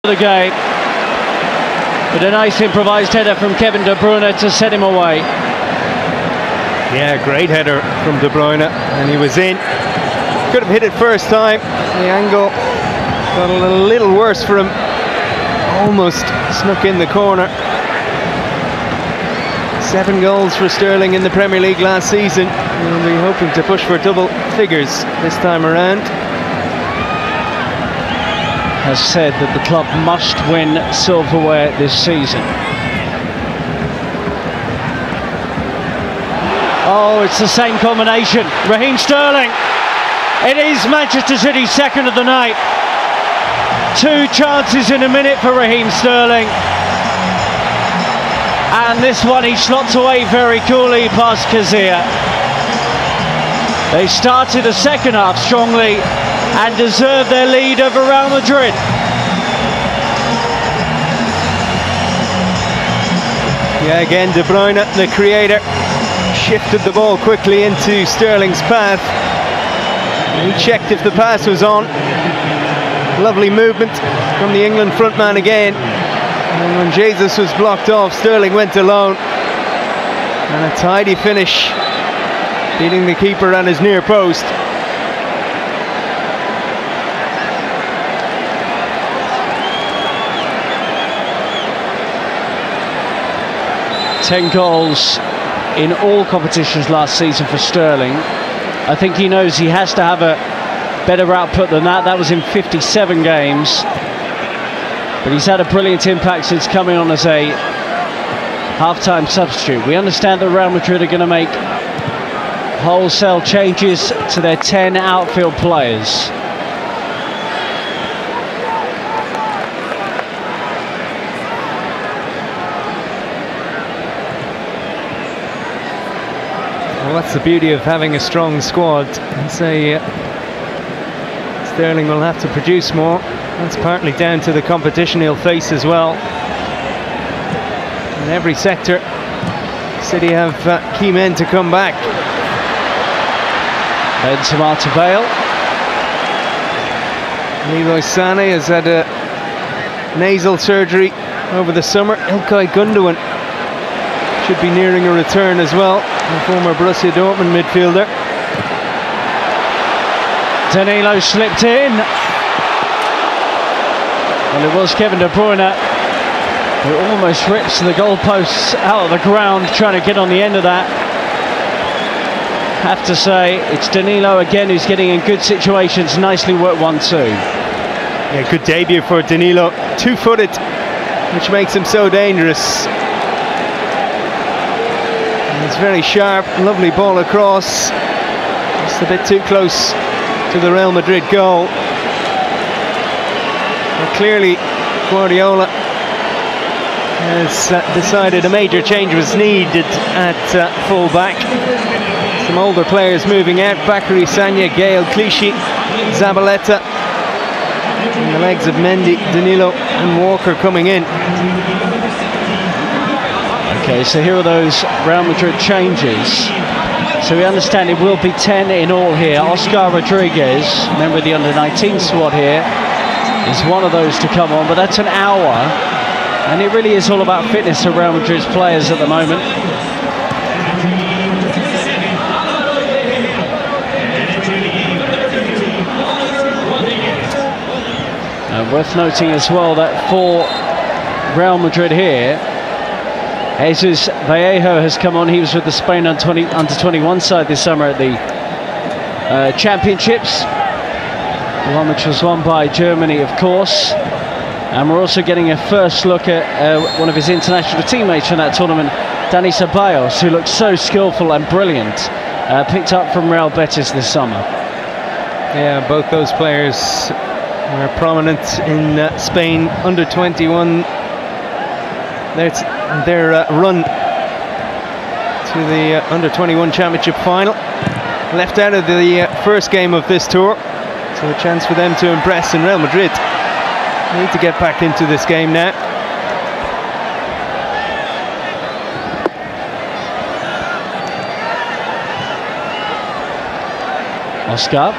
the game. But a nice improvised header from Kevin De Bruyne to set him away. Yeah, great header from De Bruyne, and he was in. Could have hit it first time. The angle got a little worse for him. Almost snuck in the corner. 7 goals for Sterling in the Premier League last season. We'll be hoping to push for double figures this time around. Has said that the club must win silverware this season. Oh, it's the same combination. Raheem Sterling. It is Manchester City's second of the night. 2 chances in a minute for Raheem Sterling. And this one he slots away very coolly past Kazir. They started the second half strongly and deserved their lead over Real Madrid. Yeah, again, De Bruyne, the creator, shifted the ball quickly into Sterling's path. He checked if the pass was on. Lovely movement from the England frontman again. And when Jesus was blocked off, Sterling went alone. And a tidy finish, beating the keeper at his near post. Ten goals in all competitions last season for Sterling. I think he knows he has to have a better output than that. That was in 57 games. But he's had a brilliant impact since coming on as a half-time substitute. We understand that Real Madrid are going to make wholesale changes to their 10 outfield players. Well, that's the beauty of having a strong squad. I'd say Sterling will have to produce more. That's partly down to the competition he'll face as well. In every sector, City have key men to come back. Benzema to Bale. Leroy Sané has had a nasal surgery over the summer. İlkay Gündoğan should be nearing a return as well. The former Borussia Dortmund midfielder. Danilo slipped in. And it was Kevin De Bruyne who almost rips the goalposts out of the ground, trying to get on the end of that. Have to say, it's Danilo again who's getting in good situations. Nicely worked 1-2. Yeah, good debut for Danilo. 2-footed, which makes him so dangerous. And it's very sharp, lovely ball across. Just a bit too close to the Real Madrid goal. Well, clearly, Guardiola has decided a major change was needed at full-back. Some older players moving out. Bakary Sagna, Gael Clichy, Zabaleta. And the legs of Mendy, Danilo and Walker coming in. Okay, so here are those Real Madrid changes. So we understand it will be 10 in all here. Oscar Rodriguez, member of the under-19 squad here, is one of those to come on, but that's an hour, and it really is all about fitness for Real Madrid's players at the moment. And worth noting as well that for Real Madrid here, Jesus Vallejo has come on. He was with the Spain under-21 side this summer at the Championships. The one which was won by Germany, of course. And we're also getting a first look at one of his international teammates from that tournament, Dani Ceballos, who looks so skillful and brilliant. Picked up from Real Betis this summer. Yeah, both those players were prominent in Spain under-21. Their run to the under-21 championship final. Left out of the first game of this tour. So a chance for them to impress, in Real Madrid need to get back into this game now. Oscar.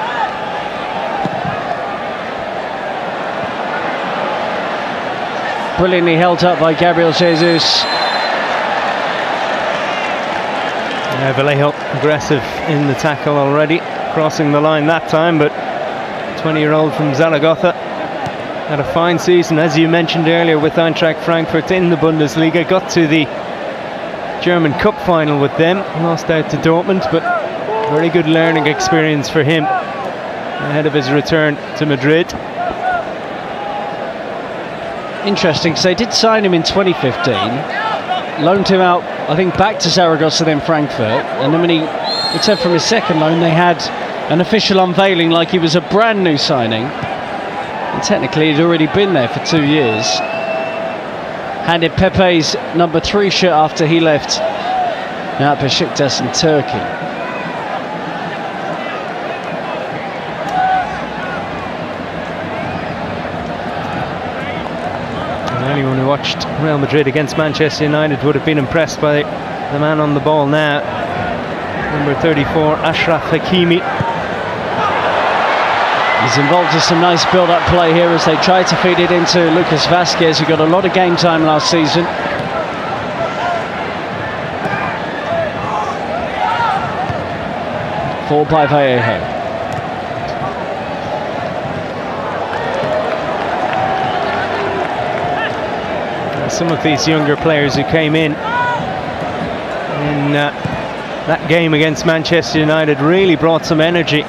brilliantly held up by Gabriel Jesus. Yeah, Vallejo aggressive in the tackle already, crossing the line that time, but 20-year-old from Zaragoza had a fine season, as you mentioned earlier, with Eintracht Frankfurt in the Bundesliga. Got to the German Cup final with them, lost out to Dortmund, but very good learning experience for him ahead of his return to Madrid. Interesting, because they did sign him in 2015, loaned him out, I think, back to Zaragoza, then Frankfurt, and then when he returned from his second loan, they had an official unveiling like he was a brand new signing, and technically he'd already been there for 2 years. Handed Pepe's number 3 shirt after he left now at Besiktas in Turkey. Anyone who watched Real Madrid against Manchester United would have been impressed by the man on the ball now, number 34, Achraf Hakimi. He's involved in some nice build-up play here as they try to feed it into Lucas Vazquez, who got a lot of game time last season. Ball by Vallejo. Some of these younger players who came in that game against Manchester United really brought some energy,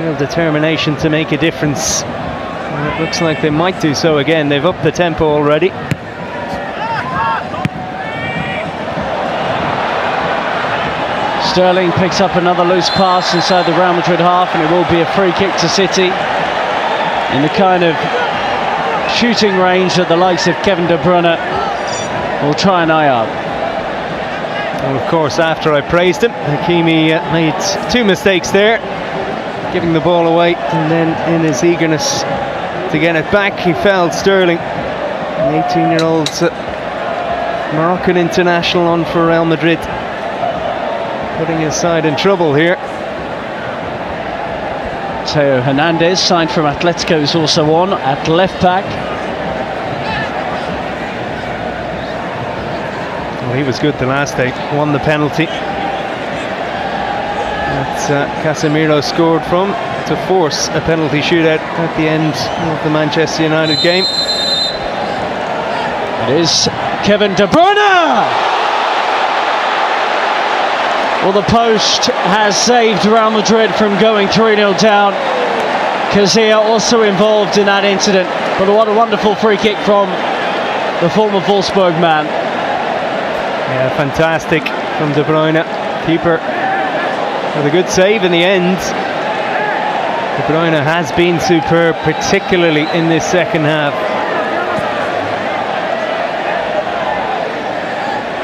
real determination to make a difference, and it looks like they might do so again. They've upped the tempo already. Sterling picks up another loose pass inside the Real Madrid half, and it will be a free kick to City in the kind of shooting range that the likes of Kevin De Bruyne will try and eye up. And of course, after I praised him, Hakimi made 2 mistakes there, giving the ball away, and then in his eagerness to get it back, he fouled Sterling, an 18-year-old Moroccan international on for Real Madrid, putting his side in trouble here. Theo Hernandez, signed from Atletico, is also on at left back. Well, he was good the last day, won the penalty that Casemiro scored from to force a penalty shootout at the end of the Manchester United game. It is Kevin De Bruyne! Well, the post has saved Real Madrid from going 3-0 down. Cazilla also involved in that incident, but what a wonderful free kick from the former Wolfsburg man. Yeah, fantastic from De Bruyne, keeper, with a good save in the end. De Bruyne has been superb, particularly in this second half.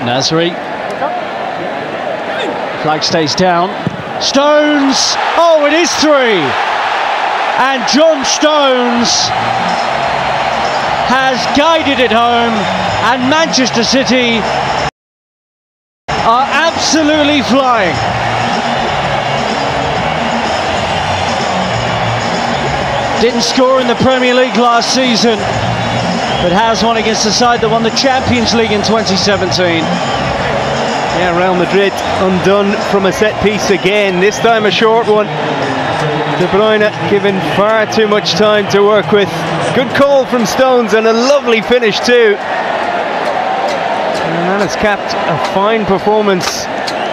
Nasri. Flag stays down. Stones! Oh, it is 3! And John Stones has guided it home, and Manchester City are absolutely flying. Didn't score in the Premier League last season, but has one against the side that won the Champions League in 2017. Yeah, Real Madrid undone from a set piece again, this time a short one. De Bruyne given far too much time to work with. Good call from Stones and a lovely finish too. And that has capped a fine performance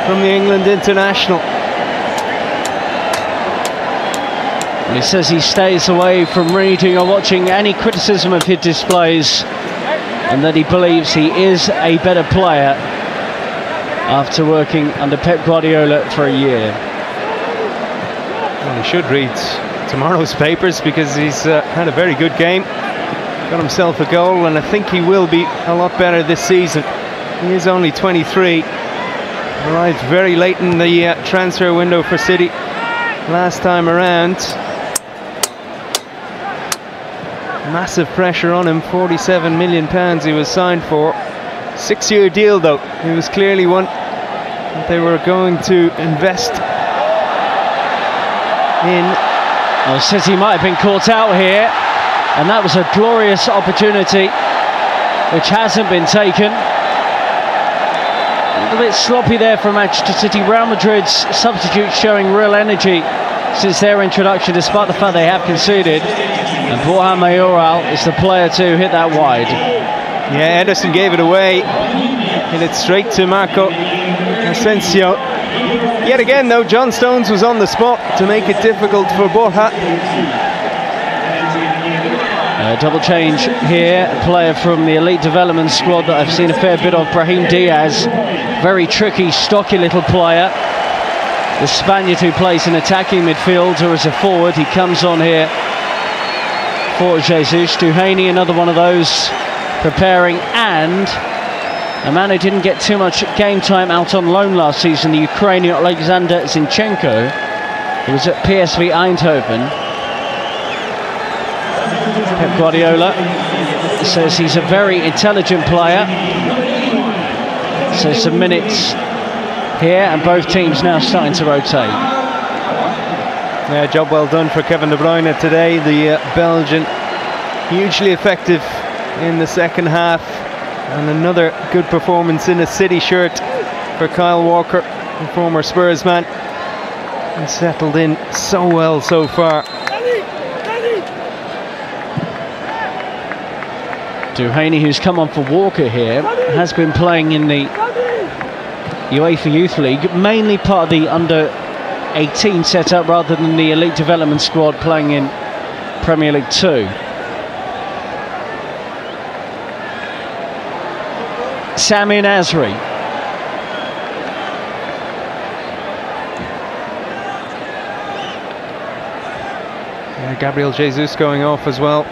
from the England international. Well, he says he stays away from reading or watching any criticism of his displays, and that he believes he is a better player after working under Pep Guardiola for a year. Well, he should read tomorrow's papers because he's had a very good game, got himself a goal, and I think he will be a lot better this season. He is only 23, arrived very late in the transfer window for City last time around. Massive pressure on him, £47 million he was signed for. 6-year deal though. He was clearly one that they were going to invest in. Well, City might have been caught out here. And that was a glorious opportunity, which hasn't been taken. A little bit sloppy there from Manchester City. Real Madrid's substitutes showing real energy since their introduction, despite the fact they have conceded. And Borja Mayoral is the player to hit that wide. Yeah, Ederson gave it away. Hit it straight to Marco Asensio. Yet again, though, John Stones was on the spot to make it difficult for Borja. Double change here. A player from the elite development squad that I've seen a fair bit of, Brahim Diaz. Very tricky, stocky little player. The Spaniard who plays in attacking midfield or as a forward. He comes on here for Jesus. Duhaney, another one of those preparing, and a man who didn't get too much game time out on loan last season, the Ukrainian Alexander Zinchenko, who was at PSV Eindhoven. Pep Guardiola says he's a very intelligent player. So some minutes here, and both teams now starting to rotate. Yeah, job well done for Kevin De Bruyne today. The Belgian, hugely effective in the second half. And another good performance in a City shirt for Kyle Walker, the former Spurs man. He's settled in so well so far. Duhaney, who's come on for Walker here, has been playing in the UEFA Youth League, mainly part of the under-18 setup rather than the elite development squad playing in Premier League 2. Sami Nasri. Yeah, Gabriel Jesus going off as well.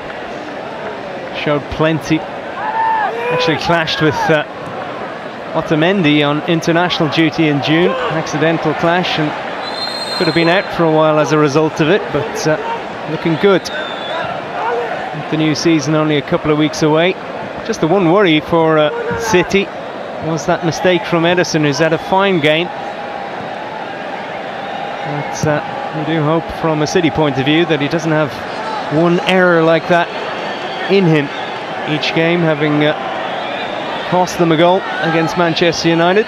Showed plenty. Actually clashed with Otamendi on international duty in June. Accidental clash, and could have been out for a while as a result of it, but looking good. With the new season only a couple of weeks away. Just the one worry for City was that mistake from Ederson, who's had a fine game. But we do hope from a City point of view that he doesn't have one error like that in him each game, having cost them a goal against Manchester United.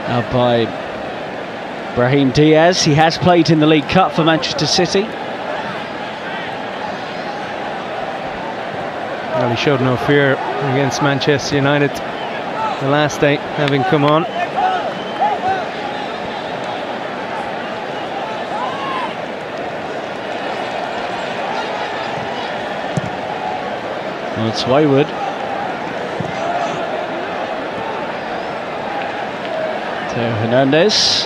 Now by Brahim Diaz. He has played in the League Cup for Manchester City. Well, he showed no fear against Manchester United the last day, having come on. Well, it's wayward. Theo Hernandez.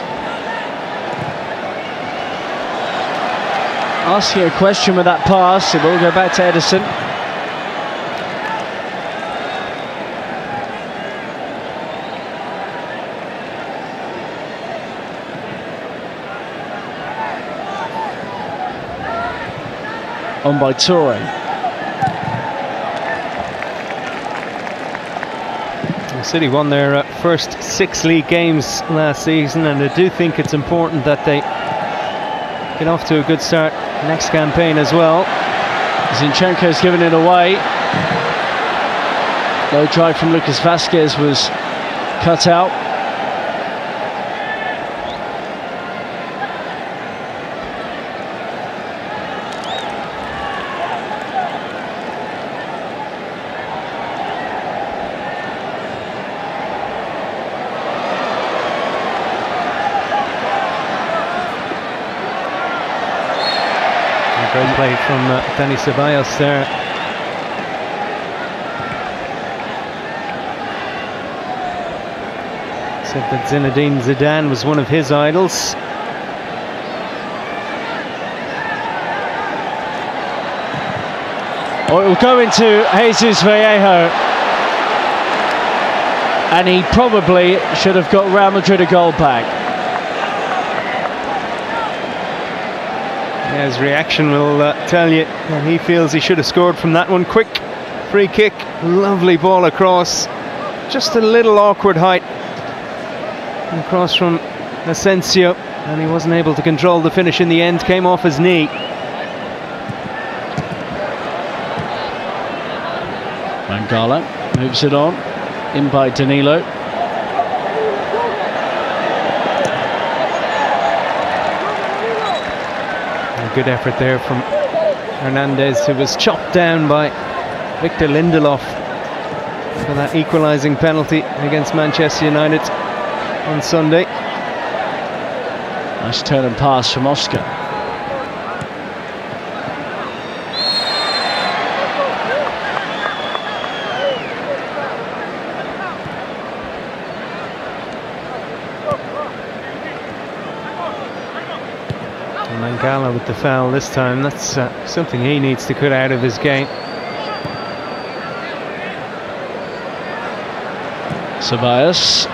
Asking a question with that pass. It will go back to Ederson. On by Toure. City won their first 6 league games last season, and I do think it's important that they get off to a good start next campaign as well. Zinchenko's given it away. Low drive from Lucas Vazquez was cut out. Great play from Dani Ceballos there. Said that Zinedine Zidane was one of his idols. Oh, it will go into Jesus Vallejo, and he probably should have got Real Madrid a goal back. Yeah, his reaction will tell you that he feels he should have scored from that one. Quick free kick, lovely ball across, just a little awkward height across from Asensio, and he wasn't able to control the finish in the end, came off his knee. Mangala moves it on, in by Danilo. A good effort there from Hernandez, who was chopped down by Victor Lindelof for that equalising penalty against Manchester United on Sunday. Nice turn and pass from Oscar. Mangala with the foul this time. That's something he needs to cut out of his game. Ceballos.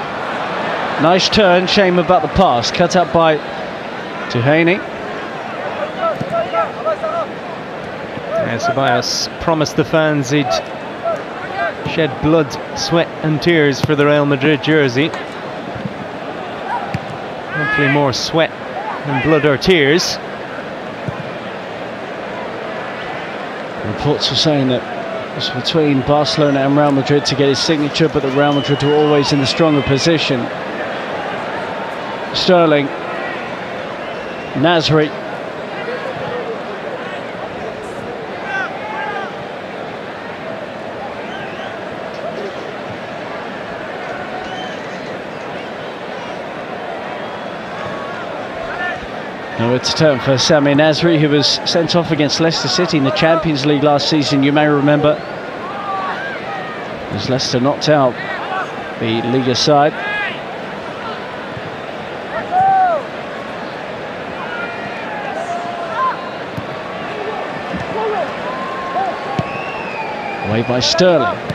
Nice turn, shame about the pass. Cut out by Duhaney. Yeah, Ceballos promised the fans he'd shed blood, sweat and tears for the Real Madrid jersey. Hopefully more sweat than blood or tears. Reports were saying that it was between Barcelona and Real Madrid to get his signature, but that Real Madrid were always in the stronger position. Sterling, Nasri. Nowhere to turn for Sami Nasri, who was sent off against Leicester City in the Champions League last season. You may remember, as Leicester knocked out the Liga side. Away by Sterling.